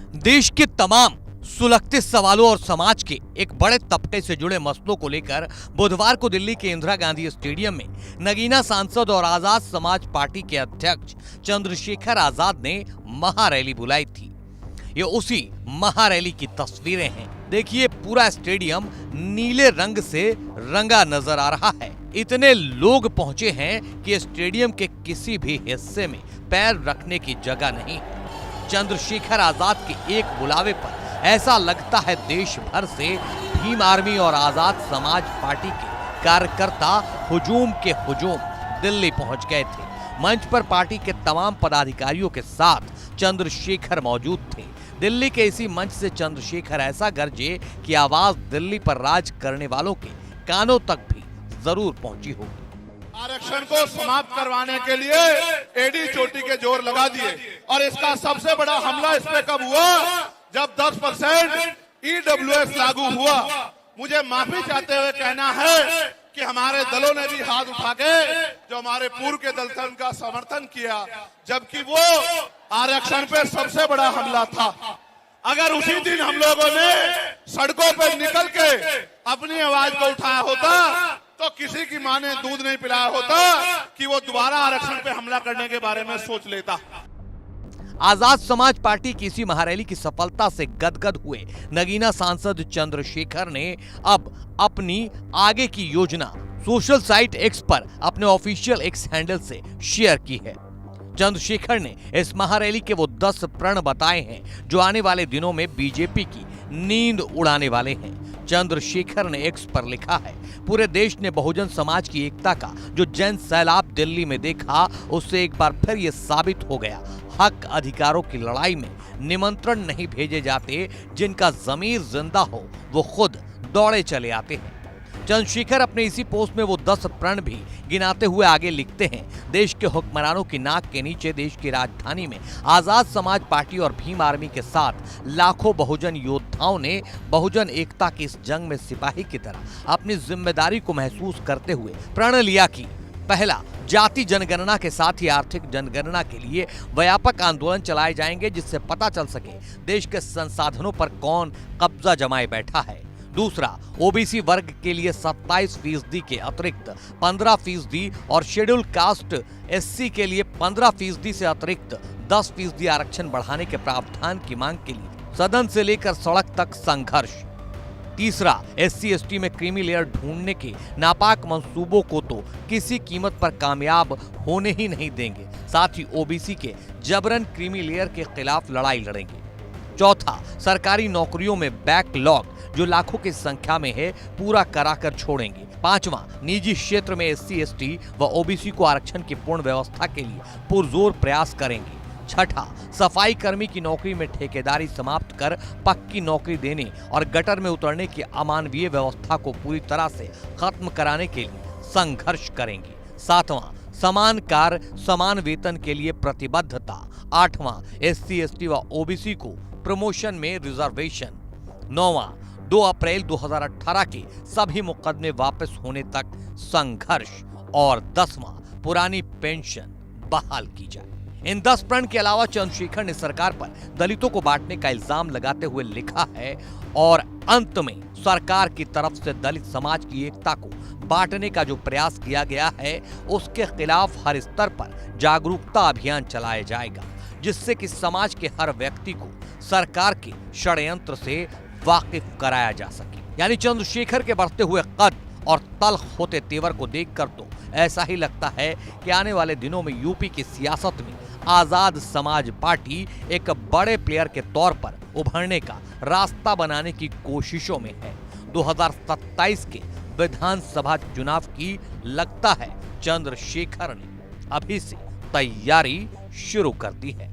देश के तमाम सुलगते सवालों और समाज के एक बड़े तबके से जुड़े मसलों को लेकर बुधवार को दिल्ली के इंदिरा गांधी स्टेडियम में नगीना सांसद और आजाद समाज पार्टी के अध्यक्ष चंद्रशेखर आजाद ने महारैली बुलाई थी। ये उसी महारैली की तस्वीरें हैं। देखिए, पूरा स्टेडियम नीले रंग से रंगा नजर आ रहा है। इतने लोग पहुंचे हैं कि स्टेडियम के किसी भी हिस्से में पैर रखने की जगह नहीं। चंद्रशेखर आजाद के एक बुलावे पर ऐसा लगता है देश भर से भीम आर्मी और आजाद समाज पार्टी के कार्यकर्ता हुजूम के हुजूम दिल्ली पहुंच गए थे। मंच पर पार्टी के तमाम पदाधिकारियों के साथ चंद्रशेखर मौजूद थे। दिल्ली के इसी मंच से चंद्रशेखर ऐसा गरजे कि आवाज दिल्ली पर राज करने वालों के कानों तक भी जरूर पहुंची होगी। आरक्षण को समाप्त करवाने के लिए एडी चोटी के जोर लगा दिए और इसका सबसे बड़ा हमला इस पे कब हुआ, जब 10% EWS लागू हुआ। मुझे माफी चाहते हुए कहना है कि हमारे दलों ने भी हाथ उठा के जो हमारे पूर्व के दल थे उनका समर्थन किया, जबकि वो आरक्षण पे सबसे बड़ा हमला था। अगर उसी दिन हम लोगों ने सड़कों पर निकल के अपनी आवाज को उठाया होता तो किसी की मां ने दूध नहीं पिलाया होता कि वो दोबारा आरक्षण पे हमला करने के बारे में सोच लेता। आजाद समाज पार्टी की इसी महारैली की सफलता से गदगद हुए नगीना सांसद चंद्रशेखर ने अब अपनी आगे की योजना सोशल साइट एक्स पर अपने ऑफिशियल एक्स हैंडल से शेयर की है। चंद्रशेखर ने इस महारैली के वो 10 प्रण बताए हैं जो आने वाले दिनों में बीजेपी की नींद उड़ाने वाले हैं। चंद्रशेखर ने एक्स पर लिखा है, पूरे देश ने बहुजन समाज की एकता का जो जन सैलाब दिल्ली में देखा, उससे एक बार फिर ये साबित हो गया, हक अधिकारों की लड़ाई में निमंत्रण नहीं भेजे जाते, जिनका जमीर जिंदा हो वो खुद दौड़े चले आते हैं। चंद्रशेखर अपने इसी पोस्ट में वो 10 प्रण भी गिनाते हुए आगे लिखते हैं, देश के हुक्मरानों की नाक के नीचे देश की राजधानी में आजाद समाज पार्टी और भीम आर्मी के साथ लाखों बहुजन योद्धाओं ने बहुजन एकता की इस जंग में सिपाही की तरह अपनी जिम्मेदारी को महसूस करते हुए प्रण लिया कि पहला, जाति जनगणना के साथ ही आर्थिक जनगणना के लिए व्यापक आंदोलन चलाए जाएंगे, जिससे पता चल सके देश के संसाधनों पर कौन कब्जा जमाए बैठा है। दूसरा, ओबीसी वर्ग के लिए 27% के अतिरिक्त 15% और शेड्यूल कास्ट SC के लिए 15% से अतिरिक्त 10% आरक्षण बढ़ाने के प्रावधान की मांग के लिए सदन से लेकर सड़क तक संघर्ष। तीसरा, SC/ST में क्रीमी लेयर ढूंढने के नापाक मंसूबों को तो किसी कीमत पर कामयाब होने ही नहीं देंगे, साथ ही ओबीसी के जबरन क्रीमी लेयर के खिलाफ लड़ाई लड़ेंगे। चौथा, सरकारी नौकरियों में बैकलॉग जो लाखों की संख्या में है पूरा कराकर छोड़ेंगे। पांचवा, निजी क्षेत्र में SC/ST व OBC को आरक्षण की पूर्ण व्यवस्था के लिए पुरजोर प्रयास करेंगे। छठा, सफाई कर्मी की नौकरी में ठेकेदारी समाप्त कर पक्की नौकरी देने और गटर में उतरने की अमानवीय व्यवस्था को पूरी तरह से खत्म कराने के लिए संघर्ष करेंगे। सातवां, समान कार्य समान वेतन के लिए प्रतिबद्धता। आठवां, SC/ST व OBC को प्रमोशन में रिजर्वेशन। नौवां, 2 अप्रैल 2018 के सभी मुकदमे वापस होने तक संघर्ष। और 10वां, पुरानी पेंशन बहाल की जाए। इन 10 प्रण के अलावा चंद्रशेखर ने सरकार पर दलितों को बांटने का इल्जाम लगाते हुए लिखा है और अंत में सरकार की तरफ से दलित समाज की एकता को बांटने का जो प्रयास किया गया है उसके खिलाफ हर स्तर पर जागरूकता अभियान चलाया जाएगा, जिससे कि समाज के हर व्यक्ति को सरकार के षड्यंत्र से वाकिफ कराया जा सके। यानी चंद्रशेखर के बढ़ते हुए कद और तल्ख होते तेवर को देखकर तो ऐसा ही लगता है कि आने वाले दिनों में यूपी की सियासत में आजाद समाज पार्टी एक बड़े प्लेयर के तौर पर उभरने का रास्ता बनाने की कोशिशों में है। 2027 के विधानसभा चुनाव की लगता है चंद्रशेखर ने अभी से तैयारी शुरू कर दी है।